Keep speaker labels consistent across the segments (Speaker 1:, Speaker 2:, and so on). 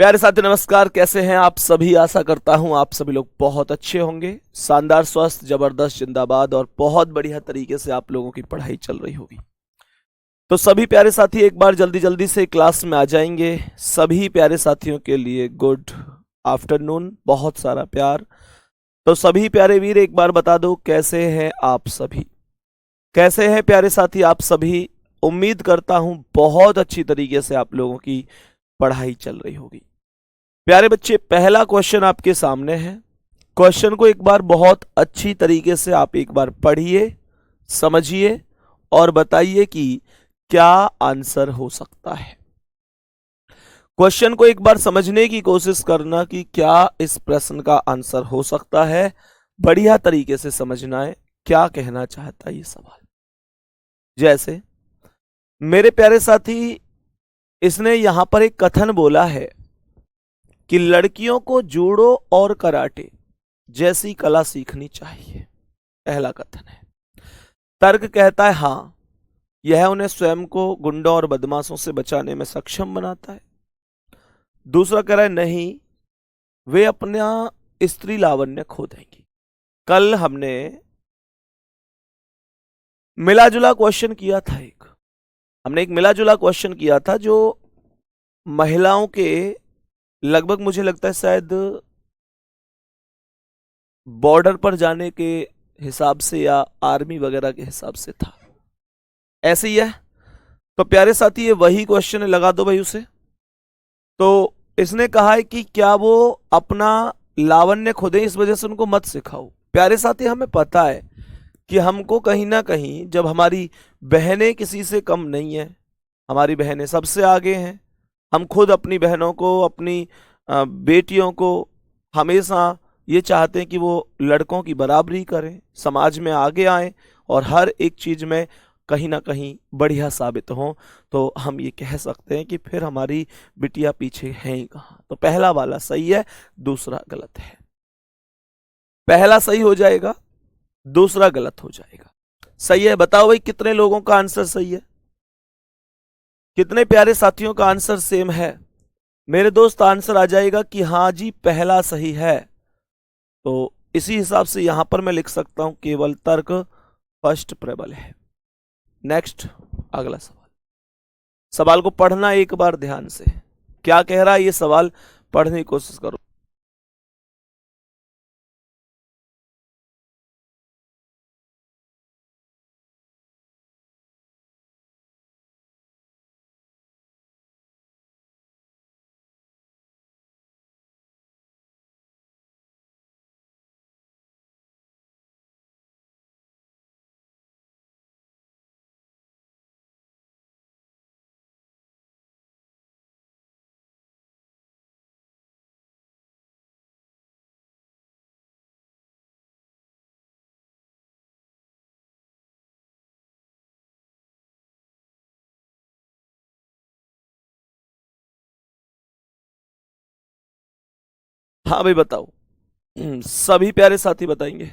Speaker 1: प्यारे साथी नमस्कार। कैसे हैं आप सभी? आशा करता हूं आप सभी लोग बहुत अच्छे होंगे। शानदार, स्वस्थ, जबरदस्त, जिंदाबाद और बहुत बढ़िया तरीके से आप लोगों की पढ़ाई चल रही होगी। तो सभी प्यारे साथी एक बार जल्दी जल्दी से क्लास में आ जाएंगे। सभी प्यारे साथियों के लिए गुड आफ्टरनून, बहुत सारा प्यार। तो सभी प्यारे वीर एक बार बता दो, कैसे हैं आप सभी? कैसे हैं प्यारे साथी आप सभी? उम्मीद करता हूं बहुत अच्छी तरीके से आप लोगों की पढ़ाई चल रही होगी। प्यारे बच्चे, पहला क्वेश्चन आपके सामने है। क्वेश्चन को एक बार बहुत अच्छी तरीके से आप एक बार पढ़िए, समझिए और बताइए कि क्या आंसर हो सकता है। क्वेश्चन को एक बार समझने की कोशिश करना कि क्या इस प्रश्न का आंसर हो सकता है। बढ़िया तरीके से समझना है क्या कहना चाहता है ये सवाल। जैसे मेरे प्यारे साथी, इसने यहां पर एक कथन बोला है कि लड़कियों को जूडो और कराटे जैसी कला सीखनी चाहिए। पहला कथन है। तर्क कहता है हां, यह उन्हें स्वयं को गुंडों और बदमाशों से बचाने में सक्षम बनाता है। दूसरा कह रहा है नहीं, वे अपना स्त्री लावण्य खो देंगी। कल हमने मिला जुला क्वेश्चन किया था। हमने एक मिला जुला क्वेश्चन किया था जो महिलाओं के लगभग मुझे लगता है शायद बॉर्डर पर जाने के हिसाब से या आर्मी वगैरह के हिसाब से था। ऐसे ही है। तो प्यारे साथी ये वही क्वेश्चन है, लगा दो भाई उसे। तो इसने कहा है कि क्या वो अपना लावण्य खो दें, इस वजह से उनको मत सिखाओ। प्यारे साथी, हमें पता है कि हमको कहीं ना कहीं जब हमारी बहनें किसी से कम नहीं है, हमारी बहनें सबसे आगे हैं। हम खुद अपनी बहनों को, अपनी बेटियों को हमेशा ये चाहते हैं कि वो लड़कों की बराबरी करें, समाज में आगे आएं और हर एक चीज में कहीं ना कहीं बढ़िया साबित हों। तो हम ये कह सकते हैं कि फिर हमारी बिटिया पीछे है ही कहाँ। तो पहला वाला सही है, दूसरा गलत है। पहला सही हो जाएगा, दूसरा गलत हो जाएगा। सही है? बताओ भाई, कितने लोगों का आंसर सही है? कितने प्यारे साथियों का आंसर सेम है? मेरे दोस्त आंसर आ जाएगा कि हाँ जी, पहला सही है। तो इसी हिसाब से यहां पर मैं लिख सकता हूं केवल तर्क फर्स्ट प्रबल है। नेक्स्ट, अगला सवाल। सवाल को पढ़ना एक बार ध्यान से। क्या कह रहा है ये सवाल, पढ़ने की कोशिश करो। हाँ भाई बताओ। सभी प्यारे साथी बताएंगे।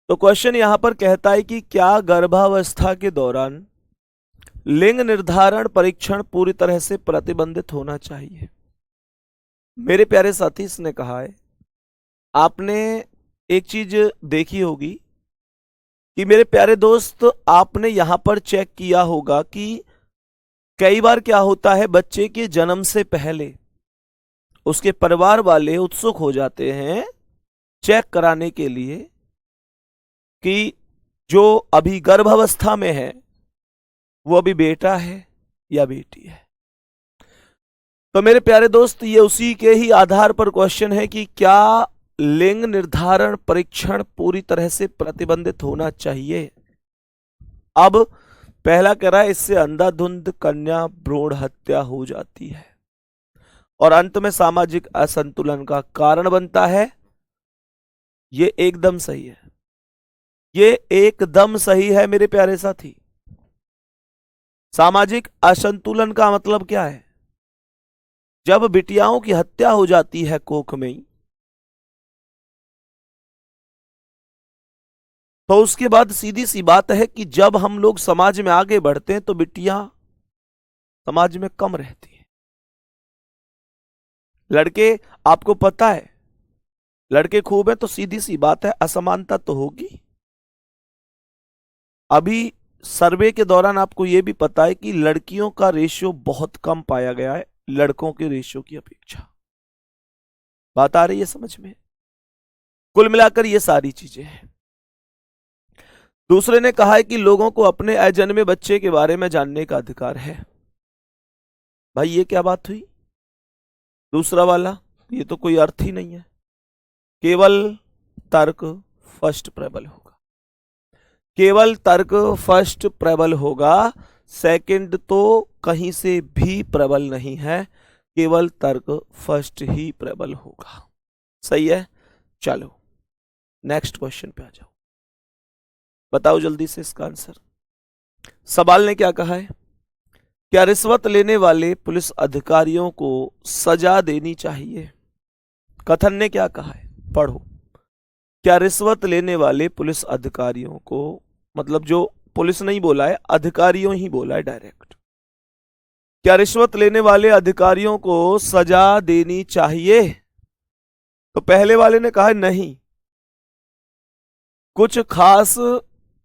Speaker 1: तो क्वेश्चन यहां पर कहता है कि क्या गर्भावस्था के दौरान लिंग निर्धारण परीक्षण पूरी तरह से प्रतिबंधित होना चाहिए? मेरे प्यारे साथी, इसने कहा है, आपने एक चीज देखी होगी कि मेरे प्यारे दोस्त, आपने यहां पर चेक किया होगा कि कई बार क्या होता है, बच्चे के जन्म से पहले उसके परिवार वाले उत्सुक हो जाते हैं चेक कराने के लिए कि जो अभी गर्भावस्था में है वो अभी बेटा है या बेटी है। तो मेरे प्यारे दोस्त, ये उसी के ही आधार पर क्वेश्चन है कि क्या लिंग निर्धारण परीक्षण पूरी तरह से प्रतिबंधित होना चाहिए। अब पहला कह रहा है इससे अंधाधुंध कन्या भ्रूण हत्या हो जाती है और अंत में सामाजिक असंतुलन का कारण बनता है। ये एकदम सही है। ये एकदम सही है मेरे प्यारे साथी। सामाजिक असंतुलन का मतलब क्या है? जब बिटियाओं की हत्या हो जाती है कोख में ही, तो उसके बाद सीधी सी बात है कि जब हम लोग समाज में आगे बढ़ते हैं तो बिटियां समाज में कम रहती हैं। लड़के, आपको पता है लड़के खूब है तो सीधी सी बात है असमानता तो होगी। अभी सर्वे के दौरान आपको यह भी पता है कि लड़कियों का रेशियो बहुत कम पाया गया है लड़कों के रेशियो की अपेक्षा। बात आ रही है समझ में? कुल मिलाकर ये सारी चीजें हैं। दूसरे ने कहा है कि लोगों को अपने अजन्मे बच्चे के बारे में जानने का अधिकार है। भाई ये क्या बात हुई? दूसरा वाला ये तो कोई अर्थ ही नहीं है। केवल तर्क फर्स्ट प्रबल होगा, केवल तर्क फर्स्ट प्रबल होगा, सेकंड तो कहीं से भी प्रबल नहीं है, केवल तर्क फर्स्ट ही प्रबल होगा। सही है? चलो नेक्स्ट क्वेश्चन पे आ जाओ, बताओ जल्दी से इसका आंसर। सवाल ने क्या कहा है? क्या रिश्वत लेने वाले पुलिस अधिकारियों को सजा देनी चाहिए? कथन ने क्या कहा है? पढ़ो। क्या रिश्वत लेने वाले पुलिस अधिकारियों को, मतलब जो पुलिस नहीं बोला है, अधिकारियों ही बोला है डायरेक्ट, क्या रिश्वत लेने वाले अधिकारियों को सजा देनी चाहिए? तो पहले वाले ने कहा नहीं, कुछ खास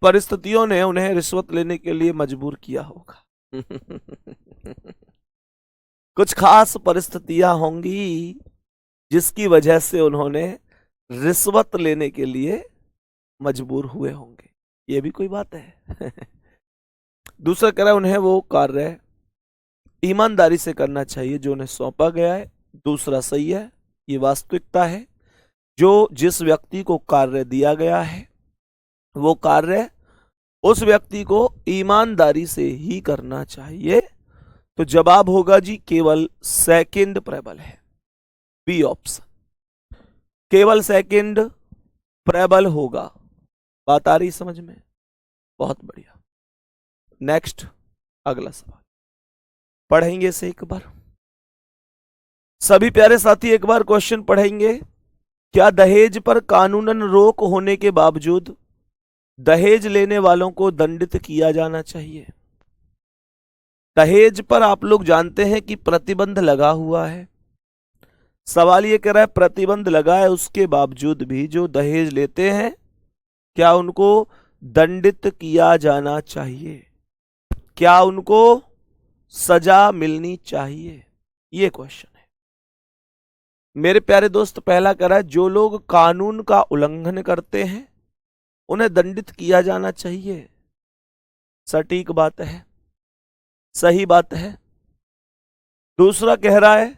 Speaker 1: परिस्थितियों ने उन्हें रिश्वत लेने के लिए मजबूर किया होगा। कुछ खास परिस्थितियां होंगी जिसकी वजह से उन्होंने रिश्वत लेने के लिए मजबूर हुए होंगे। ये भी कोई बात है? दूसरा कह रहा है उन्हें वो कार्य ईमानदारी से करना चाहिए जो उन्हें सौंपा गया है। दूसरा सही है, ये वास्तविकता है। जो जिस व्यक्ति को कार्य दिया गया है वो कार्य उस व्यक्ति को ईमानदारी से ही करना चाहिए। तो जवाब होगा जी केवल सेकंड प्रबल है, बी ऑप्शन, केवल सेकंड प्रबल होगा। बात आ रही समझ में? बहुत बढ़िया। नेक्स्ट अगला सवाल पढ़ेंगे इसे एक बार। सभी प्यारे साथी एक बार क्वेश्चन पढ़ेंगे। क्या दहेज पर कानूनन रोक होने के बावजूद दहेज लेने वालों को दंडित किया जाना चाहिए? दहेज पर आप लोग जानते हैं कि प्रतिबंध लगा हुआ है। सवाल ये कह रहा है प्रतिबंध लगा है उसके बावजूद भी जो दहेज लेते हैं क्या उनको दंडित किया जाना चाहिए? क्या उनको सजा मिलनी चाहिए? ये क्वेश्चन है मेरे प्यारे दोस्त। पहला कह रहा है जो लोग कानून का उल्लंघन करते हैं उन्हें दंडित किया जाना चाहिए। सटीक बात है, सही बात है। दूसरा कह रहा है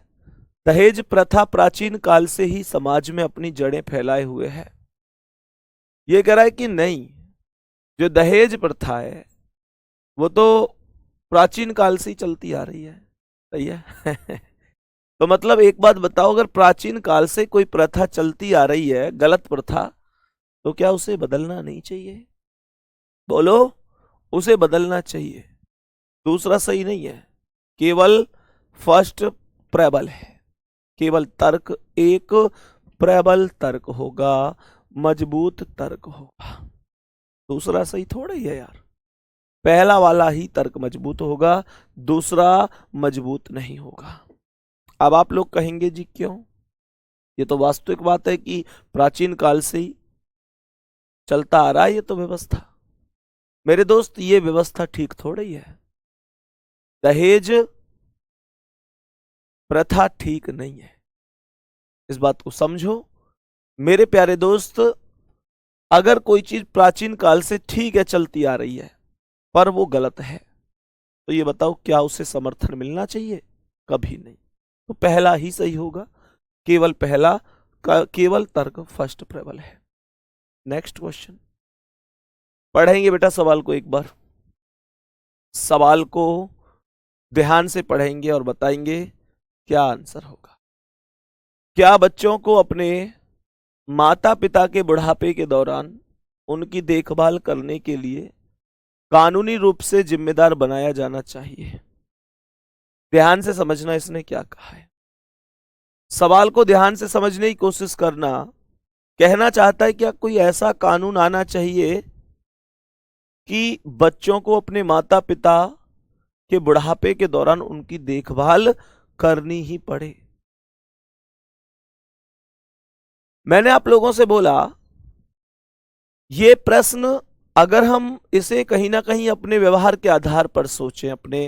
Speaker 1: दहेज प्रथा प्राचीन काल से ही समाज में अपनी जड़ें फैलाए हुए है। यह कह रहा है कि नहीं, जो दहेज प्रथा है वो तो प्राचीन काल से ही चलती आ रही है। सही है? तो मतलब एक बात बताओ, अगर प्राचीन काल से कोई प्रथा चलती आ रही है, गलत प्रथा, तो क्या उसे बदलना नहीं चाहिए? बोलो, उसे बदलना चाहिए। दूसरा सही नहीं है, केवल फर्स्ट प्रबल है, केवल तर्क एक प्रबल तर्क होगा, मजबूत तर्क होगा। दूसरा सही थोड़ा ही है यार, पहला वाला ही तर्क मजबूत होगा, दूसरा मजबूत नहीं होगा। अब आप लोग कहेंगे जी क्यों? ये तो वास्तविक बात है कि प्राचीन काल से ही चलता आ रहा है ये तो व्यवस्था। मेरे दोस्त ये व्यवस्था ठीक थोड़ी ही है। दहेज प्रथा ठीक नहीं है, इस बात को समझो मेरे प्यारे दोस्त। अगर कोई चीज प्राचीन काल से ठीक है चलती आ रही है पर वो गलत है तो ये बताओ क्या उसे समर्थन मिलना चाहिए? कभी नहीं। तो पहला ही सही होगा, केवल पहला केवल तर्क फर्स्ट प्रबल है। नेक्स्ट क्वेश्चन पढ़ेंगे बेटा सवाल को एक बार। सवाल को ध्यान से पढ़ेंगे और बताएंगे क्या आंसर होगा। क्या बच्चों को अपने माता पिता के बुढ़ापे के दौरान उनकी देखभाल करने के लिए कानूनी रूप से जिम्मेदार बनाया जाना चाहिए? ध्यान से समझना इसने क्या कहा है। सवाल को ध्यान से समझने की कोशिश करना। कहना चाहता है क्या कोई ऐसा कानून आना चाहिए कि बच्चों को अपने माता पिता के बुढ़ापे के दौरान उनकी देखभाल करनी ही पड़े? मैंने आप लोगों से बोला ये प्रश्न अगर हम इसे कहीं ना कहीं अपने व्यवहार के आधार पर सोचें, अपने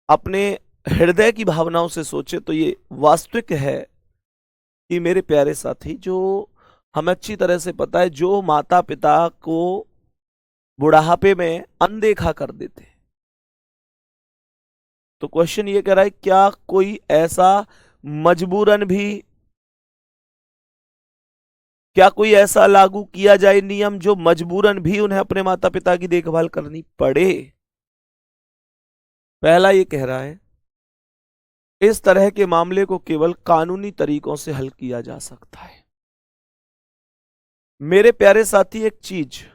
Speaker 1: अपने हृदय की भावनाओं से सोचें, तो ये वास्तविक है कि मेरे प्यारे साथी, जो हमें अच्छी तरह से पता है, जो माता पिता को बुढ़ापे में अनदेखा कर देते, तो क्वेश्चन ये कह रहा है क्या कोई ऐसा मजबूरन भी, क्या कोई ऐसा लागू किया जाए नियम जो मजबूरन भी उन्हें अपने माता पिता की देखभाल करनी पड़े। पहला ये कह रहा है इस तरह के मामले को केवल कानूनी तरीकों से हल किया जा सकता है। मेरे प्यारे साथी, एक चीज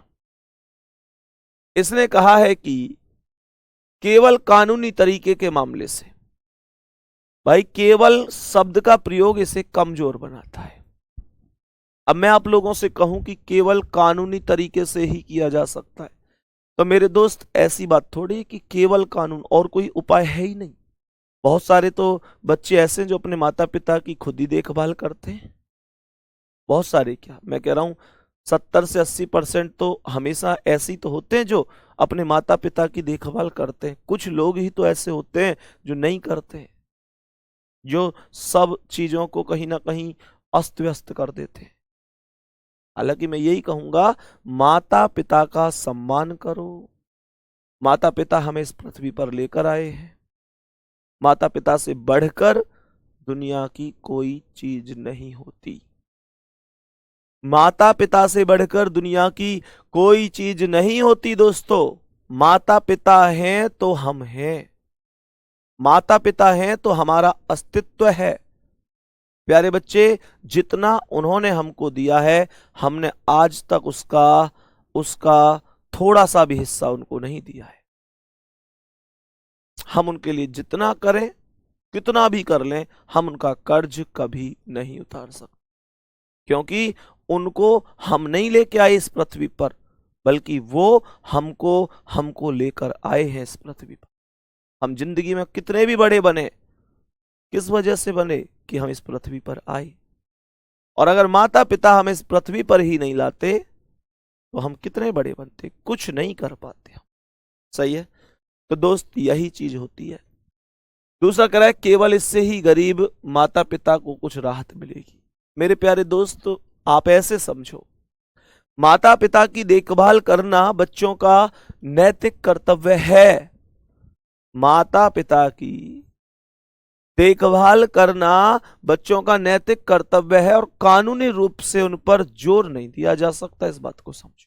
Speaker 1: इसने कहा है कि केवल कानूनी तरीके के मामले से। भाई, केवल शब्द का प्रयोग इसे कमजोर बनाता है। अब मैं आप लोगों से कहूं कि केवल कानूनी तरीके से ही किया जा सकता है, तो मेरे दोस्त ऐसी बात थोड़ी है कि केवल कानून और कोई उपाय है ही नहीं। बहुत सारे तो बच्चे ऐसे हैं जो अपने माता पिता की खुद ही देखभाल करते हैं। बहुत सारे, क्या मैं कह रहा हूं, 70 से 80% तो हमेशा ऐसे ही तो होते हैं जो अपने माता पिता की देखभाल करते हैं। कुछ लोग ही तो ऐसे होते हैं जो नहीं करते हैं, जो सब चीजों को कहीं ना कहीं अस्त व्यस्त कर देते हैं। हालांकि मैं यही कहूंगा, माता पिता का सम्मान करो। माता पिता हमें इस पृथ्वी पर लेकर आए हैं। माता पिता से बढ़कर दुनिया की कोई चीज नहीं होती। माता पिता से बढ़कर दुनिया की कोई चीज नहीं होती दोस्तों। माता पिता हैं तो हम हैं, माता पिता हैं तो हमारा अस्तित्व है। प्यारे बच्चे, जितना उन्होंने हमको दिया है, हमने आज तक उसका उसका थोड़ा सा भी हिस्सा उनको नहीं दिया है। हम उनके लिए जितना करें, कितना भी कर लें, हम उनका कर्ज कभी नहीं उतार सकते, क्योंकि उनको हम नहीं लेके आए इस पृथ्वी पर, बल्कि वो हमको हमको लेकर आए हैं इस पृथ्वी पर। हम जिंदगी में कितने भी बड़े बने, किस वजह से बने? कि हम इस पृथ्वी पर आए। और अगर माता पिता हमें इस पृथ्वी पर ही नहीं लाते तो हम कितने बड़े बनते, कुछ नहीं कर पाते हम। सही है? तो दोस्त, यही चीज होती है। दूसरा कह रहा है केवल इससे ही गरीब माता पिता को कुछ राहत मिलेगी। मेरे प्यारे दोस्त, आप ऐसे समझो, माता पिता की देखभाल करना बच्चों का नैतिक कर्तव्य है। माता पिता की देखभाल करना बच्चों का नैतिक कर्तव्य है और कानूनी रूप से उन पर जोर नहीं दिया जा सकता। इस बात को समझो।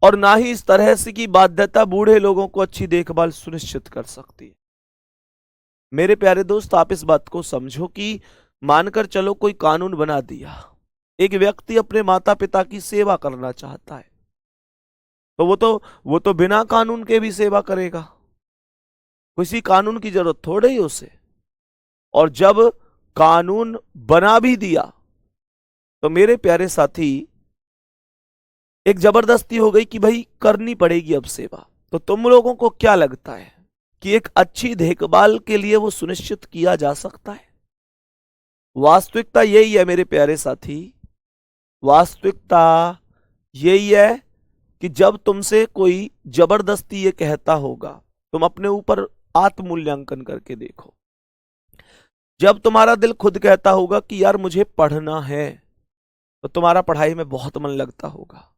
Speaker 1: और ना ही इस तरह से की बाध्यता बूढ़े लोगों को अच्छी देखभाल सुनिश्चित कर सकती है। मेरे प्यारे दोस्त, आप इस बात को समझो कि मानकर चलो कोई कानून बना दिया, एक व्यक्ति अपने माता पिता की सेवा करना चाहता है, तो वो तो बिना कानून के भी सेवा करेगा। किसी कानून की जरूरत थोड़ी ही उसे। और जब कानून बना भी दिया तो मेरे प्यारे साथी, एक जबरदस्ती हो गई कि भाई करनी पड़ेगी अब सेवा। तो तुम लोगों को क्या लगता है कि एक अच्छी देखभाल के लिए वो सुनिश्चित किया जा सकता है? वास्तविकता यही है मेरे प्यारे साथी, वास्तविकता यही है कि जब तुमसे कोई जबरदस्ती ये कहता होगा, तुम अपने ऊपर आत्ममूल्यांकन करके देखो। जब तुम्हारा दिल खुद कहता होगा कि यार मुझे पढ़ना है, तो तुम्हारा पढ़ाई में बहुत मन लगता होगा।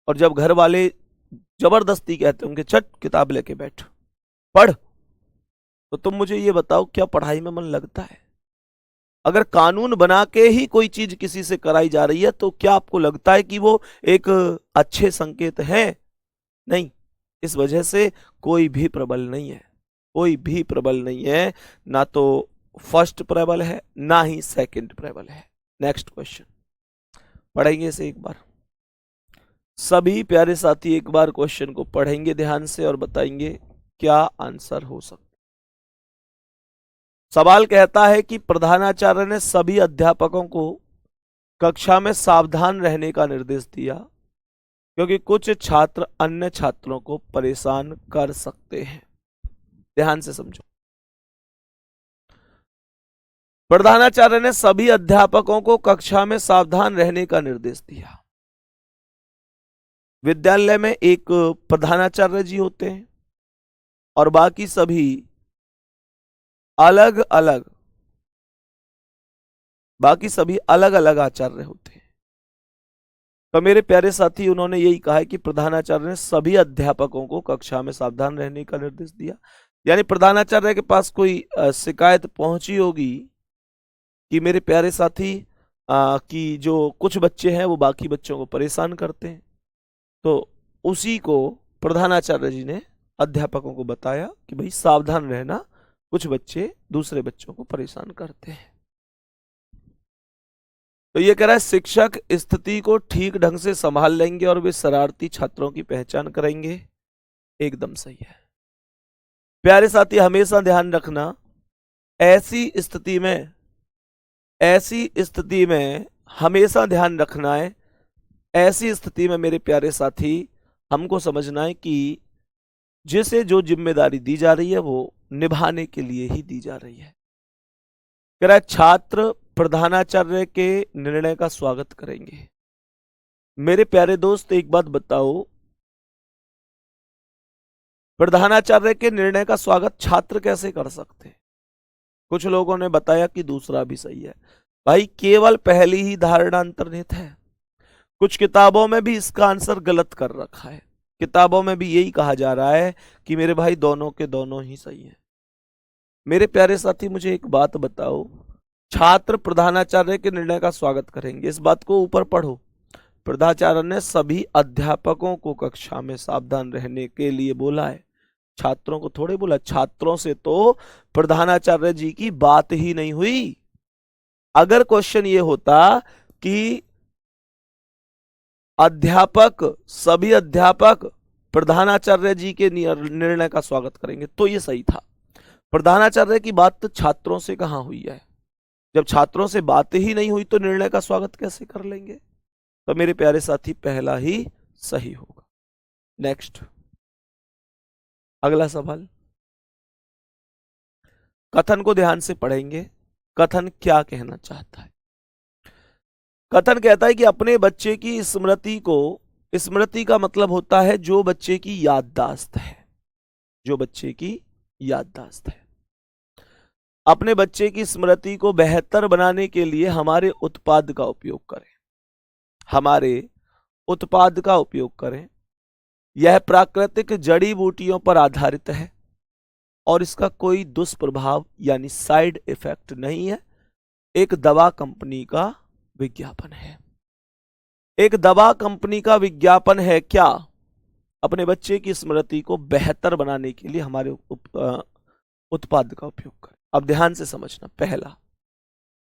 Speaker 1: और जब घर वाले जबरदस्ती कहते होंगे चट किताब लेके बैठ पढ़, तो तुम मुझे ये बताओ क्या पढ़ाई में मन लगता है? अगर कानून बना के ही कोई चीज किसी से कराई जा रही है, तो क्या आपको लगता है कि वो एक अच्छे संकेत है? नहीं। इस वजह से कोई भी प्रबल नहीं है, कोई भी प्रबल नहीं है। ना तो फर्स्ट प्रबल है, ना ही सेकंड प्रबल है। नेक्स्ट क्वेश्चन पढ़ेंगे इसे एक बार। सभी प्यारे साथी एक बार क्वेश्चन को पढ़ेंगे ध्यान से और बताएंगे क्या आंसर हो सकता। सवाल कहता है कि प्रधानाचार्य ने सभी अध्यापकों को कक्षा में सावधान रहने का निर्देश दिया क्योंकि कुछ छात्र अन्य छात्रों को परेशान कर सकते हैं। ध्यान से समझो। प्रधानाचार्य ने सभी अध्यापकों को कक्षा में सावधान रहने का निर्देश दिया। विद्यालय में एक प्रधानाचार्य जी होते हैं और बाकी सभी अलग अलग आचार्य होते हैं। तो मेरे प्यारे साथी, उन्होंने यही कहा है कि प्रधानाचार्य ने सभी अध्यापकों को कक्षा में सावधान रहने का निर्देश दिया। यानी प्रधानाचार्य के पास कोई शिकायत पहुंची होगी कि मेरे प्यारे साथी कि जो कुछ बच्चे हैं वो बाकी बच्चों को परेशान करते हैं, तो उसी को प्रधानाचार्य जी ने अध्यापकों को बताया कि भाई सावधान रहना, कुछ बच्चे दूसरे बच्चों को परेशान करते हैं। तो ये कह रहा है शिक्षक स्थिति को ठीक ढंग से संभाल लेंगे और वे शरारती छात्रों की पहचान करेंगे। एकदम सही है प्यारे साथी, हमेशा ध्यान रखना, ऐसी स्थिति में हमेशा ध्यान रखना है, ऐसी स्थिति में मेरे प्यारे साथी हमको समझना है कि जिसे जो जिम्मेदारी दी जा रही है वो निभाने के लिए ही दी जा रही है। कह रहा है छात्र प्रधानाचार्य के निर्णय का स्वागत करेंगे। मेरे प्यारे दोस्त, एक बात बताओ, प्रधानाचार्य के निर्णय का स्वागत छात्र कैसे कर सकते हैं? कुछ लोगों ने बताया कि दूसरा भी सही है। भाई केवल पहली ही धारणा अंतर्निहित है। कुछ किताबों में भी इसका आंसर गलत कर रखा है। किताबों में भी यही कहा जा रहा है कि मेरे भाई दोनों के दोनों ही सही हैं। मेरे प्यारे साथी, मुझे एक बात बताओ, छात्र प्रधानाचार्य के निर्णय का स्वागत करेंगे, इस बात को ऊपर पढ़ो। प्रधानाचार्य ने सभी अध्यापकों को कक्षा में सावधान रहने के लिए बोला है, छात्रों को थोड़े बोला। छात्रों से तो प्रधानाचार्य जी की बात ही नहीं हुई। अगर क्वेश्चन ये होता कि सभी अध्यापक प्रधानाचार्य जी के निर्णय का स्वागत करेंगे तो ये सही था। प्रधानाचार्य की बात तो छात्रों से कहां हुई है? जब छात्रों से बात ही नहीं हुई तो निर्णय का स्वागत कैसे कर लेंगे? तो मेरे प्यारे साथी पहला ही सही होगा। नेक्स्ट, अगला सवाल, कथन को ध्यान से पढ़ेंगे। कथन क्या कहना चाहता है? कथन कहता है कि अपने बच्चे की स्मृति का मतलब होता है जो बच्चे की याददाश्त है, जो बच्चे की याददाश्त है। अपने बच्चे की स्मृति को बेहतर बनाने के लिए हमारे उत्पाद का उपयोग करें, हमारे उत्पाद का उपयोग करें। यह प्राकृतिक जड़ी बूटियों पर आधारित है और इसका कोई दुष्प्रभाव यानी साइड इफेक्ट नहीं है। एक दवा कंपनी का विज्ञापन है, एक दवा कंपनी का विज्ञापन है। क्या? अपने बच्चे की स्मृति को बेहतर बनाने के लिए हमारे उत्पाद का उपयोग करें। अब ध्यान से समझना। पहला,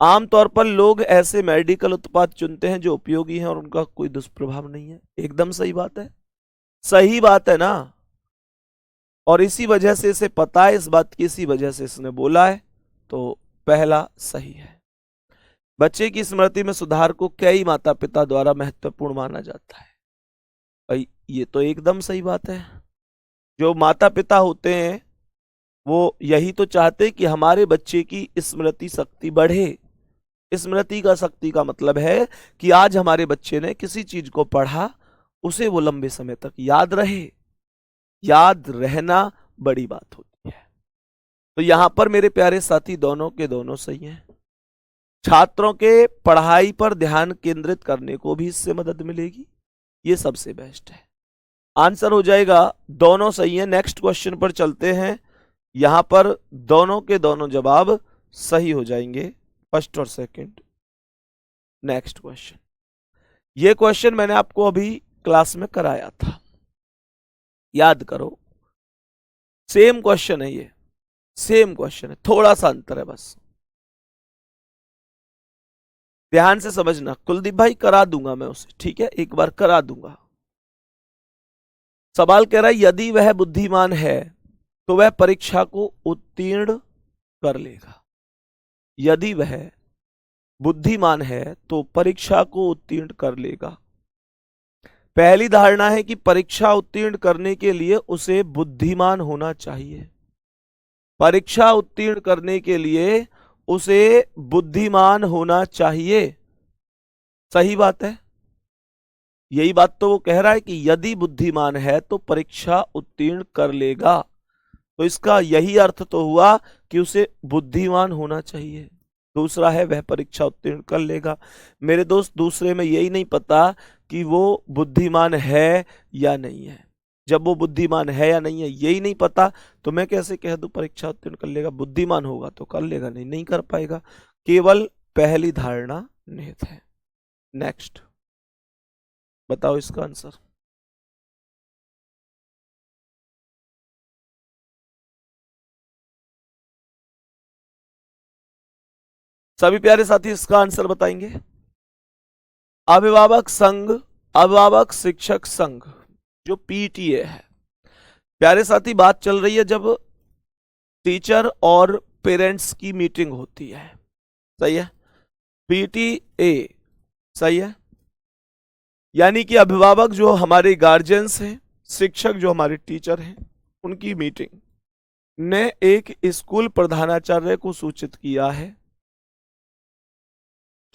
Speaker 1: आमतौर पर लोग ऐसे मेडिकल उत्पाद चुनते हैं जो उपयोगी हैं और उनका कोई दुष्प्रभाव नहीं है। एकदम सही बात है, सही बात है ना। और इसी वजह से इसे पता है इस बात की, इसी वजह से इसने बोला है, तो पहला सही है। बच्चे की स्मृति में सुधार को कई माता पिता द्वारा महत्वपूर्ण माना जाता है। भाई ये तो एकदम सही बात है। जो माता पिता होते हैं वो यही तो चाहते हैं कि हमारे बच्चे की स्मृति शक्ति बढ़े। स्मृति का शक्ति का मतलब है कि आज हमारे बच्चे ने किसी चीज को पढ़ा, उसे वो लंबे समय तक याद रहे। याद रहना बड़ी बात होती है। तो यहां पर मेरे प्यारे साथी दोनों के दोनों सही हैं। छात्रों के पढ़ाई पर ध्यान केंद्रित करने को भी इससे मदद मिलेगी, ये सबसे बेस्ट है। आंसर हो जाएगा दोनों सही है। नेक्स्ट क्वेश्चन पर चलते हैं। यहां पर दोनों के दोनों जवाब सही हो जाएंगे, फर्स्ट और सेकंड। नेक्स्ट क्वेश्चन, ये क्वेश्चन मैंने आपको अभी क्लास में कराया था, याद करो। सेम क्वेश्चन है, ये सेम क्वेश्चन है, थोड़ा सा अंतर है बस। ध्यान से समझना। कुलदीप भाई करा दूंगा मैं उसे, ठीक है, एक बार करा दूंगा। सवाल कह रहा है यदि वह बुद्धिमान है तो वह परीक्षा को उत्तीर्ण कर लेगा। यदि वह बुद्धिमान है तो परीक्षा को उत्तीर्ण कर लेगा। पहली धारणा है कि परीक्षा उत्तीर्ण करने के लिए उसे बुद्धिमान होना चाहिए। परीक्षा उत्तीर्ण करने के लिए उसे बुद्धिमान होना चाहिए। सही बात है। यही बात तो वो कह रहा है कि यदि बुद्धिमान है तो परीक्षा उत्तीर्ण कर लेगा। तो इसका यही अर्थ तो हुआ कि उसे बुद्धिमान होना चाहिए। दूसरा है वह परीक्षा उत्तीर्ण कर लेगा। मेरे दोस्त, दूसरे में यही नहीं पता कि वो बुद्धिमान है या नहीं है। जब वो बुद्धिमान है या नहीं है यही नहीं पता, तो मैं कैसे कह दूं परीक्षा उत्तीर्ण कर लेगा? बुद्धिमान होगा तो कर लेगा, नहीं नहीं कर पाएगा। केवल पहली धारणा निहित है। नेक्स्ट, बताओ इसका आंसर। सभी प्यारे साथी इसका आंसर बताएंगे। अभिभावक संघ, अभिभावक शिक्षक संघ, जो पीटीए है। प्यारे साथी, बात चल रही है जब टीचर और पेरेंट्स की मीटिंग होती है। सही है, पीटीए। सही है, यानी कि अभिभावक जो हमारे गार्जियंस हैं, शिक्षक जो हमारे टीचर हैं, उनकी मीटिंग ने एक स्कूल प्रधानाचार्य को सूचित किया है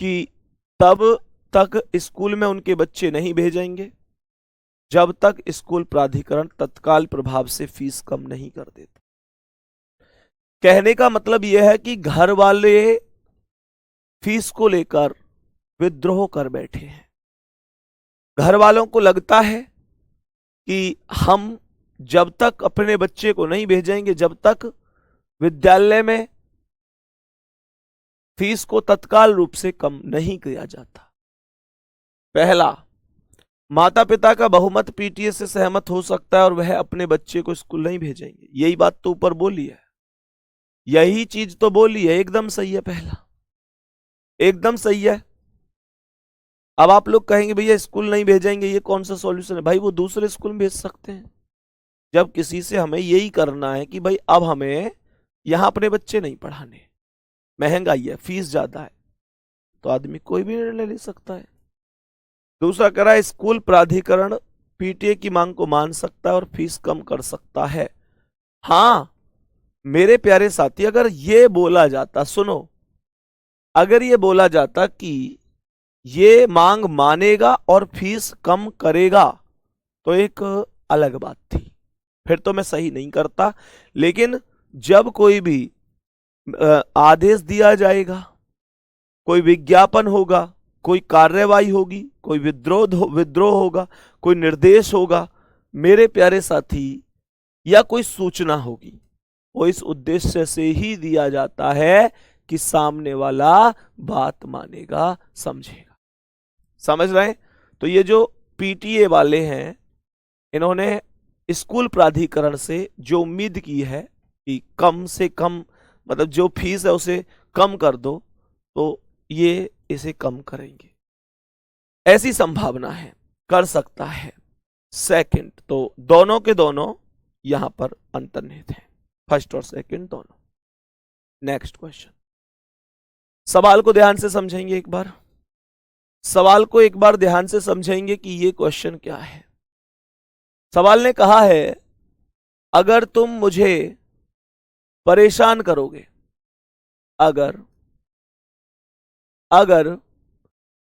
Speaker 1: कि तब तक स्कूल में उनके बच्चे नहीं भेजेंगे जब तक स्कूल प्राधिकरण तत्काल प्रभाव से फीस कम नहीं कर देता। कहने का मतलब यह है कि घर वाले फीस को लेकर विद्रोह कर बैठे हैं। घर वालों को लगता है कि हम जब तक अपने बच्चे को नहीं भेजेंगे, जब तक विद्यालय में फीस को तत्काल रूप से कम नहीं किया जाता। पहला, माता पिता का बहुमत पीटीए से सहमत हो सकता है और वह अपने बच्चे को स्कूल नहीं भेजेंगे। यही बात तो ऊपर बोली है, यही चीज तो बोली है। एकदम सही है, पहला एकदम सही है। अब आप लोग कहेंगे भैया स्कूल नहीं भेजेंगे, ये कौन सा सॉल्यूशन है? भाई वो दूसरे स्कूल में भेज सकते हैं। जब किसी से हमें यही करना है कि भाई अब हमें यहां अपने बच्चे नहीं पढ़ाने, महंगाई है, फीस ज्यादा है, तो आदमी कोई भी निर्णय ले सकता है। दूसरा कह रहा है स्कूल प्राधिकरण पीटीए की मांग को मान सकता है और फीस कम कर सकता है। हां मेरे प्यारे साथी, अगर ये बोला जाता, सुनो, अगर ये बोला जाता कि ये मांग मानेगा और फीस कम करेगा तो एक अलग बात थी, फिर तो मैं सही नहीं करता। लेकिन जब कोई भी आदेश दिया जाएगा, कोई विज्ञापन होगा, कोई कार्यवाही होगी, कोई विद्रोह होगा, कोई निर्देश होगा, मेरे प्यारे साथी, या कोई सूचना होगी, वो इस उद्देश्य से ही दिया जाता है कि सामने वाला बात मानेगा, समझेगा। समझ रहे हैं? तो ये जो पीटीए वाले हैं, इन्होंने स्कूल प्राधिकरण से जो उम्मीद की है कि कम से कम, मतलब जो फीस है उसे कम कर दो, तो ये इसे कम करेंगे, ऐसी संभावना है, कर सकता है। सेकंड, तो दोनों के दोनों यहां पर अंतर्निहित हैं, फर्स्ट और सेकंड दोनों। नेक्स्ट क्वेश्चन, सवाल को ध्यान से समझेंगे एक बार, सवाल को एक बार ध्यान से समझेंगे कि ये क्वेश्चन क्या है। सवाल ने कहा है अगर तुम मुझे परेशान करोगे, अगर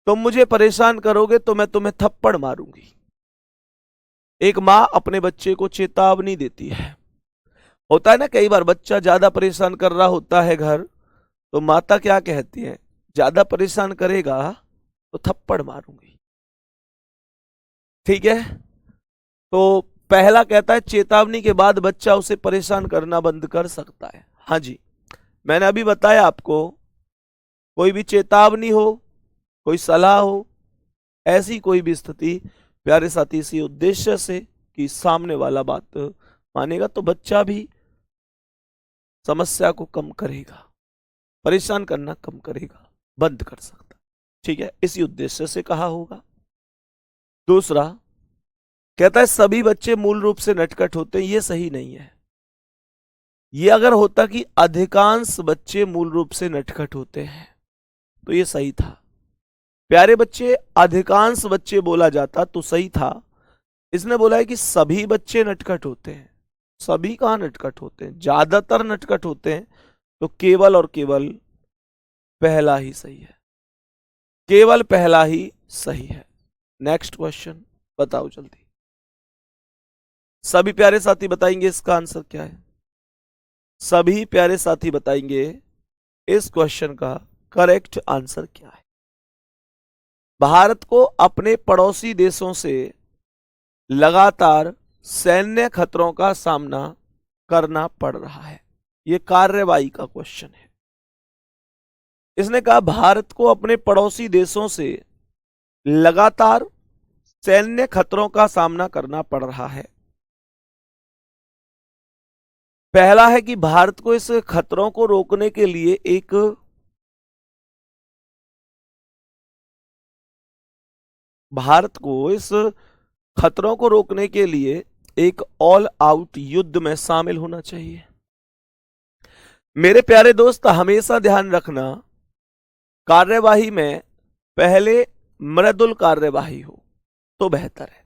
Speaker 1: तुम मुझे परेशान करोगे तो मैं तुम्हें थप्पड़ मारूंगी। एक मां अपने बच्चे को चेतावनी देती है। होता है ना, कई बार बच्चा ज्यादा परेशान कर रहा होता है घर, तो माता क्या कहती है, ज्यादा परेशान करेगा तो थप्पड़ मारूंगी। ठीक है, तो पहला कहता है चेतावनी के बाद बच्चा उसे परेशान करना बंद कर सकता है। हाँ जी, मैंने अभी बताया आपको, कोई भी चेतावनी हो, कोई सलाह हो, ऐसी कोई भी स्थिति, प्यारे साथी, इसी उद्देश्य से कि सामने वाला बात मानेगा तो बच्चा भी समस्या को कम करेगा, परेशान करना कम करेगा, बंद कर सकता। ठीक है, इसी उद्देश्य से कहा होगा। दूसरा कहता है सभी बच्चे मूल रूप से नटखट होते हैं। ये सही नहीं है। ये अगर होता कि अधिकांश बच्चे मूल रूप से नटखट होते हैं तो ये सही था। प्यारे बच्चे, अधिकांश बच्चे बोला जाता तो सही था। इसने बोला है कि सभी बच्चे नटखट होते हैं। सभी कहां नटखट होते हैं? ज्यादातर नटखट होते हैं। तो केवल और केवल पहला ही सही है, केवल पहला ही सही है। नेक्स्ट क्वेश्चन बताओ जल्दी। सभी प्यारे साथी बताएंगे इसका आंसर क्या है। सभी प्यारे साथी बताएंगे इस क्वेश्चन का करेक्ट आंसर क्या है। भारत को अपने पड़ोसी देशों से लगातार सैन्य खतरों का सामना करना पड़ रहा है। यह कार्रवाई का क्वेश्चन है। इसने कहा भारत को अपने पड़ोसी देशों से लगातार सैन्य खतरों का सामना करना पड़ रहा है। पहला है कि भारत को इस खतरों को रोकने के लिए एक ऑल आउट युद्ध में शामिल होना चाहिए। मेरे प्यारे दोस्त, हमेशा ध्यान रखना, कार्यवाही में पहले मृदुल कार्यवाही हो तो बेहतर है।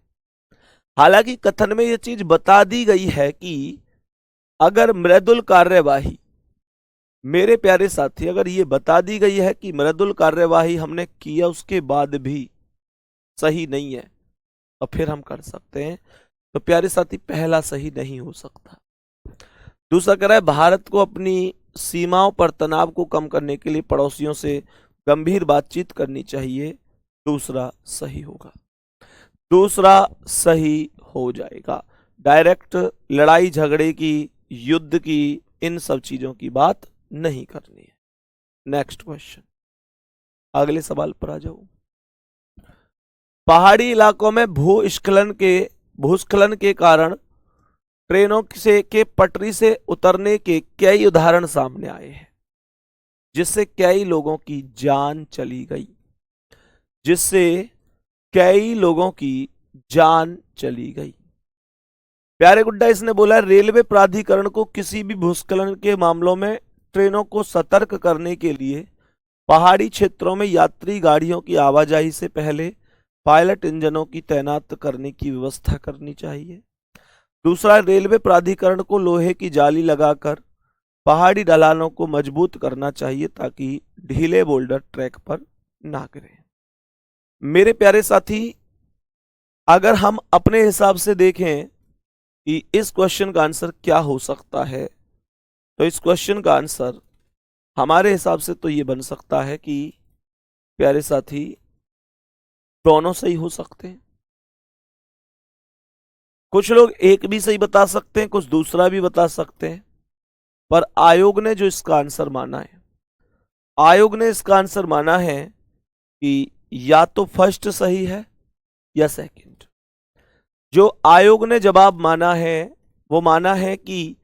Speaker 1: हालांकि कथन में यह चीज बता दी गई है कि अगर मृदुल कार्यवाही, मेरे प्यारे साथी, अगर ये बता दी गई है कि मृदुल कार्यवाही हमने किया उसके बाद भी सही नहीं है तो फिर हम कर सकते हैं। तो प्यारे साथी पहला सही नहीं हो सकता। दूसरा कह रहा है भारत को अपनी सीमाओं पर तनाव को कम करने के लिए पड़ोसियों से गंभीर बातचीत करनी चाहिए। दूसरा सही होगा, दूसरा सही हो जाएगा। डायरेक्ट लड़ाई झगड़े की, युद्ध की, इन सब चीजों की बात नहीं करनी है। नेक्स्ट क्वेश्चन, अगले सवाल पर आ जाओ। पहाड़ी इलाकों में भूस्खलन के कारण ट्रेनों के पटरी से उतरने के कई उदाहरण सामने आए हैं, जिससे कई लोगों की जान चली गई। प्यारे गुड्डा, इसने बोला रेलवे प्राधिकरण को किसी भी भूस्खलन के मामलों में ट्रेनों को सतर्क करने के लिए पहाड़ी क्षेत्रों में यात्री गाड़ियों की आवाजाही से पहले पायलट इंजनों की तैनात करने की व्यवस्था करनी चाहिए। दूसरा, रेलवे प्राधिकरण को लोहे की जाली लगाकर पहाड़ी ढलानों को मजबूत करना चाहिए ताकि ढीले बोल्डर ट्रैक पर ना गिरे। मेरे प्यारे साथी, अगर हम अपने हिसाब से देखें कि इस क्वेश्चन का आंसर क्या हो सकता है, तो इस क्वेश्चन का आंसर हमारे हिसाब से तो ये बन सकता है कि प्यारे साथी दोनों सही हो सकते हैं। कुछ लोग एक भी सही बता सकते हैं, कुछ दूसरा भी बता सकते हैं, पर आयोग ने जो इसका आंसर माना है, आयोग ने इसका आंसर माना है कि या तो फर्स्ट सही है या सेकंड। जो आयोग ने जवाब माना है वो माना है कि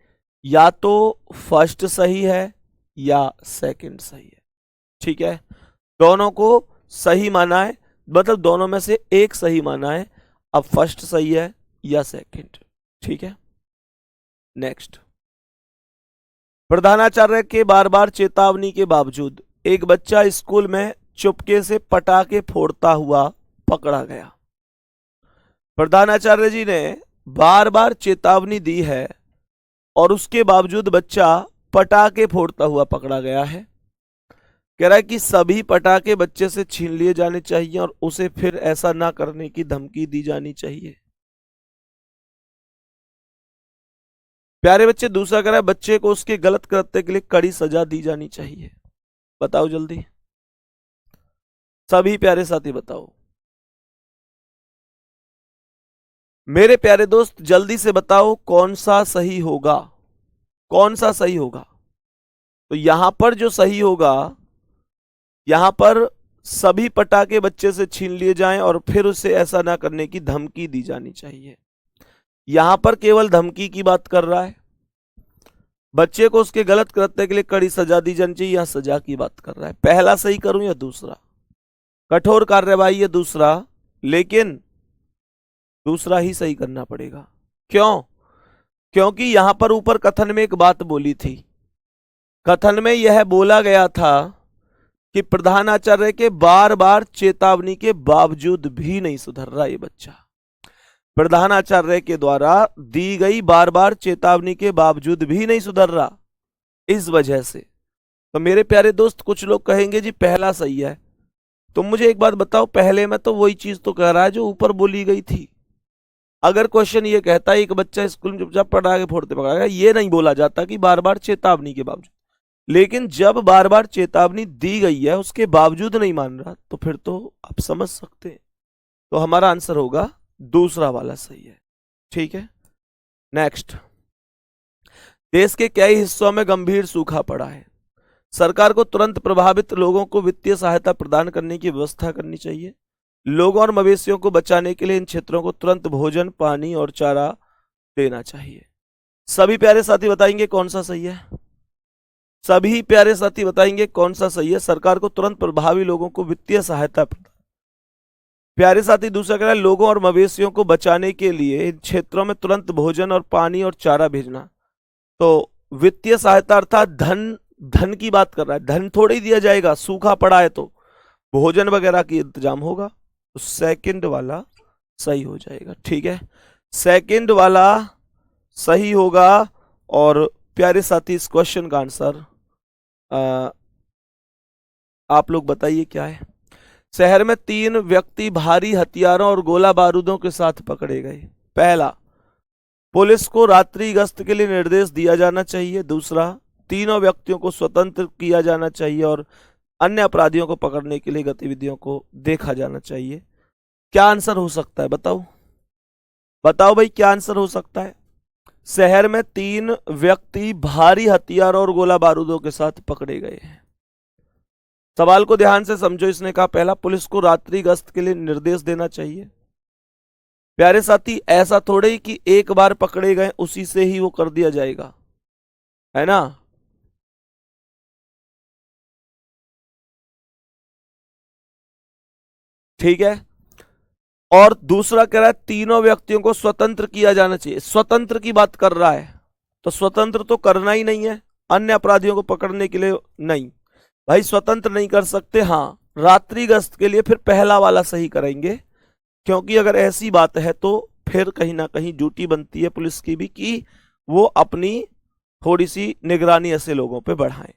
Speaker 1: या तो फर्स्ट सही है या सेकंड सही है। ठीक है, दोनों को सही माना है, मतलब दोनों में से एक सही माना है। अब फर्स्ट सही है या सेकंड। ठीक है, नेक्स्ट। प्रधानाचार्य के बार बार चेतावनी के बावजूद एक बच्चा स्कूल में चुपके से पटाखे फोड़ता हुआ पकड़ा गया। प्रधानाचार्य जी ने बार बार चेतावनी दी है और उसके बावजूद बच्चा पटाखे फोड़ता हुआ पकड़ा गया है। कह रहा है कि सभी पटाखे बच्चे से छीन लिए जाने चाहिए और उसे फिर ऐसा ना करने की धमकी दी जानी चाहिए। प्यारे बच्चे, दूसरा कह रहा है बच्चे को उसके गलत कृत्य के लिए कड़ी सजा दी जानी चाहिए। बताओ जल्दी, सभी प्यारे साथी बताओ। मेरे प्यारे दोस्त जल्दी से बताओ कौन सा सही होगा, कौन सा सही होगा। तो यहां पर जो सही होगा, यहां पर सभी पटाखे बच्चे से छीन लिए जाएं और फिर उसे ऐसा ना करने की धमकी दी जानी चाहिए। यहां पर केवल धमकी की बात कर रहा है। बच्चे को उसके गलत कृत्य के लिए कड़ी सजा दी जानी चाहिए, यहां सजा की बात कर रहा है। पहला सही करूं या दूसरा? कठोर कार्यवाही या दूसरा? लेकिन दूसरा ही सही करना पड़ेगा। क्यों? क्योंकि यहां पर ऊपर कथन में एक बात बोली थी। कथन में यह बोला गया था कि प्रधानाचार्य के बार बार चेतावनी के बावजूद भी नहीं सुधर रहा ये बच्चा। प्रधानाचार्य के द्वारा दी गई बार बार चेतावनी के बावजूद भी नहीं सुधर रहा, इस वजह से तो मेरे प्यारे दोस्त कुछ लोग कहेंगे जी पहला सही है। तुम मुझे एक बात बताओ, पहले में तो वही चीज तो कह रहा है जो ऊपर बोली गई थी। अगर क्वेश्चन ये कहता है एक बच्चा स्कूल में चुपचाप पढ़ा के फोड़ते पकड़ा, ये नहीं बोला जाता कि बार बार चेतावनी के बावजूद। लेकिन जब बार बार चेतावनी दी गई है उसके बावजूद नहीं मान रहा, तो फिर तो आप समझ सकते हैं। तो हमारा आंसर होगा दूसरा वाला सही है। ठीक है, नेक्स्ट। देश के कई हिस्सों में गंभीर सूखा पड़ा है। सरकार को तुरंत प्रभावित लोगों को वित्तीय सहायता प्रदान करने की व्यवस्था करनी चाहिए। लोगों और मवेशियों को बचाने के लिए इन क्षेत्रों को तुरंत भोजन, पानी और चारा देना चाहिए। सभी प्यारे साथी बताएंगे कौन सा सही है? सभी प्यारे साथी बताएंगे कौन सा सही है? सरकार को तुरंत प्रभावी लोगों को वित्तीय सहायता प्रदान। प्यारे साथी दूसरा कह रहा है लोगों और मवेशियों को बचाने के लिए इन क्षेत्रों में तुरंत भोजन और पानी और चारा भेजना। तो वित्तीय सहायता अर्थात धन की बात कर रहा है। धन थोड़ी ही दिया जाएगा, सूखा पड़ा है तो भोजन वगैरह की इंतजाम होगा। तो सेकंड वाला सही हो जाएगा। ठीक है, सेकंड वाला सही होगा। और प्यारे साथी इस क्वेश्चन का आंसर आप लोग बताइए क्या है? शहर में 3 व्यक्ति भारी हथियारों और गोला बारूदों के साथ पकड़े गए। पहला, पुलिस को रात्रि गश्त के लिए निर्देश दिया जाना चाहिए। दूसरा, तीनों व्यक्तियों को स्वतंत्र किया जाना चाहिए और अन्य अपराधियों को पकड़ने के लिए गतिविधियों को देखा जाना चाहिए। क्या आंसर हो सकता है? बताओ बताओ भाई, क्या आंसर हो सकता है? शहर में 3 व्यक्ति भारी हथियार और गोला बारूदों के साथ पकड़े गए हैं। सवाल को ध्यान से समझो। इसने कहा पहला, पुलिस को रात्रि गश्त के लिए निर्देश देना चाहिए। प्यारे साथी ऐसा थोड़े ही कि एक बार पकड़े गए उसी से ही वो कर दिया जाएगा, है ना? ठीक है। और दूसरा कह रहा है तीनों व्यक्तियों को स्वतंत्र किया जाना चाहिए। स्वतंत्र की बात कर रहा है तो स्वतंत्र तो करना ही नहीं है, अन्य अपराधियों को पकड़ने के लिए नहीं भाई, स्वतंत्र नहीं कर सकते। हाँ, रात्रि गश्त के लिए फिर पहला वाला सही करेंगे, क्योंकि अगर ऐसी बात है तो फिर कहीं ना कहीं ड्यूटी बनती है पुलिस की भी कि वो अपनी थोड़ी सी निगरानी ऐसे लोगों पे बढ़ाएं।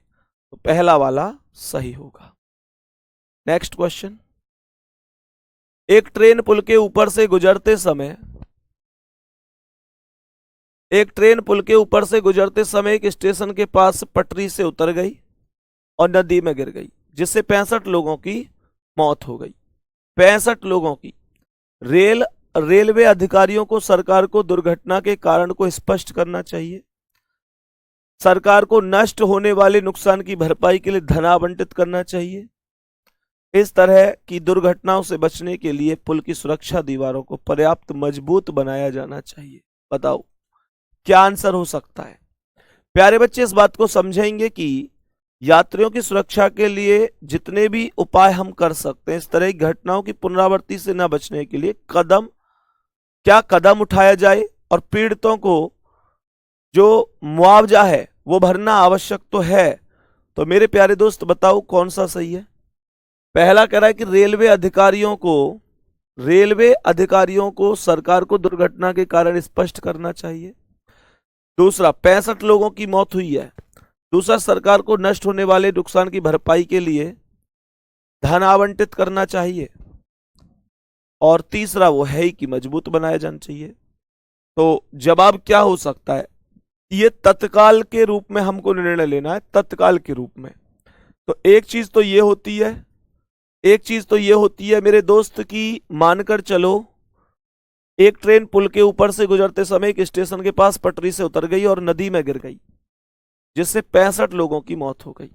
Speaker 1: तो पहला वाला सही होगा। Next question. एक ट्रेन पुल के ऊपर से गुजरते समय एक स्टेशन के पास पटरी से उतर गई और नदी में गिर गई, जिससे 65 लोगों की मौत हो गई। 65 लोगों की। रेलवे अधिकारियों को सरकार को दुर्घटना के कारण को स्पष्ट करना चाहिए। सरकार को नष्ट होने वाले नुकसान की भरपाई के लिए धन आवंटित करना चाहिए। इस तरह की दुर्घटनाओं से बचने के लिए पुल की सुरक्षा दीवारों को पर्याप्त मजबूत बनाया जाना चाहिए। बताओ क्या आंसर हो सकता है? प्यारे बच्चे इस बात को समझेंगे कि यात्रियों की सुरक्षा के लिए जितने भी उपाय हम कर सकते हैं इस तरह की घटनाओं की पुनरावृत्ति से न बचने के लिए कदम उठाया जाए, और पीड़ितों को जो मुआवजा है वो भरना आवश्यक तो है। तो मेरे प्यारे दोस्त बताओ कौन सा सही है? पहला कह रहा है कि रेलवे अधिकारियों को सरकार को दुर्घटना के कारण स्पष्ट करना चाहिए। दूसरा, 65 लोगों की मौत हुई है। दूसरा, सरकार को नष्ट होने वाले नुकसान की भरपाई के लिए धन आवंटित करना चाहिए। और तीसरा वो है ही कि मजबूत बनाया जाना चाहिए। तो जवाब क्या हो सकता है? ये तत्काल के रूप में हमको निर्णय लेना है, तत्काल के रूप में। तो एक चीज तो ये होती है मेरे दोस्त की, मानकर चलो एक ट्रेन पुल के ऊपर से गुजरते समय एक स्टेशन के पास पटरी से उतर गई और नदी में गिर गई, जिससे 65 लोगों की मौत हो गई।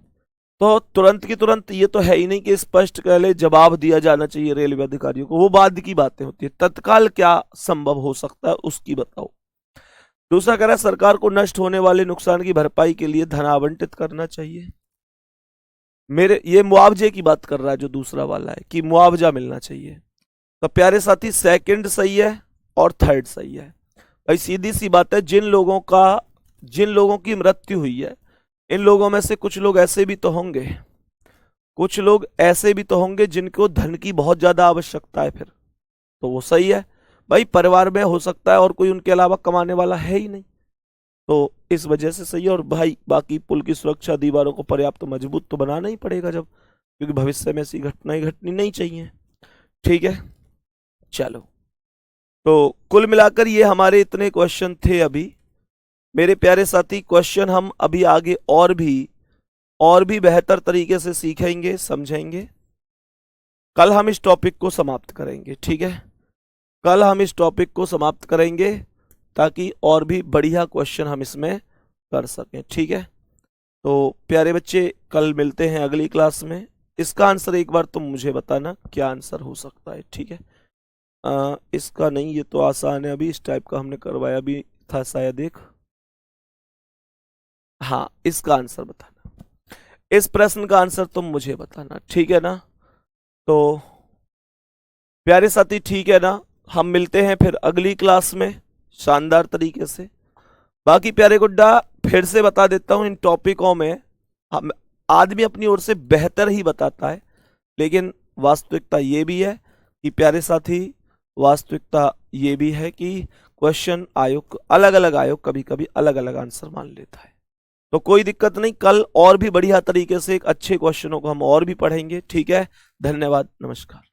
Speaker 1: तो तुरंत की तुरंत ये तो है ही नहीं कि स्पष्ट पहले जवाब दिया जाना चाहिए रेलवे अधिकारियों को, वो बाद की बातें होती है। तत्काल क्या संभव हो सकता है उसकी बताओ। दूसरा कह रहा है सरकार को नष्ट होने वाले नुकसान की भरपाई के लिए धन आवंटित करना चाहिए। ये मुआवजे की बात कर रहा है जो दूसरा वाला है कि मुआवजा मिलना चाहिए। तो प्यारे साथी सेकंड सही है और थर्ड सही है। भाई सीधी सी बात है, जिन लोगों की मृत्यु हुई है इन लोगों में से कुछ लोग ऐसे भी तो होंगे जिनको धन की बहुत ज्यादा आवश्यकता है, फिर तो वो सही है। भाई परिवार में हो सकता है और कोई उनके अलावा कमाने वाला है ही नहीं, तो इस वजह से सही है। और भाई बाकी पुल की सुरक्षा, दीवारों को पर्याप्त मजबूत तो बनाना ही पड़ेगा जब, क्योंकि भविष्य में ऐसी घटनाएं घटनी नहीं चाहिए। ठीक है, चलो। तो कुल मिलाकर ये हमारे इतने क्वेश्चन थे अभी मेरे प्यारे साथी। क्वेश्चन हम अभी आगे और भी बेहतर तरीके से सीखेंगे, समझेंगे। कल हम इस टॉपिक को समाप्त करेंगे, ठीक है। कल हम इस टॉपिक को समाप्त करेंगे ताकि और भी बढ़िया क्वेश्चन हम इसमें कर सकें, ठीक है। तो प्यारे बच्चे, कल मिलते हैं अगली क्लास में। इसका आंसर एक बार तुम मुझे बताना क्या आंसर हो सकता है, ठीक है। इसका नहीं, ये तो आसान है, अभी इस टाइप का हमने करवाया भी था शायद एक। हाँ, इसका आंसर बताना, इस प्रश्न का आंसर तुम मुझे बताना, ठीक है ना। तो प्यारे साथी, ठीक है ना, हम मिलते हैं फिर अगली क्लास में शानदार तरीके से। बाकी प्यारे गुड्डा, फिर से बता देता हूं, इन टॉपिकों में हम आदमी अपनी ओर से बेहतर ही बताता है, लेकिन वास्तविकता ये भी है कि प्यारे साथी, वास्तविकता ये भी है कि क्वेश्चन आयोग, अलग अलग आयोग कभी कभी अलग अलग आंसर मान लेता है। तो कोई दिक्कत नहीं, कल और भी बढ़िया तरीके से एक अच्छे क्वेश्चनों को हम और भी पढ़ेंगे, ठीक है। धन्यवाद, नमस्कार।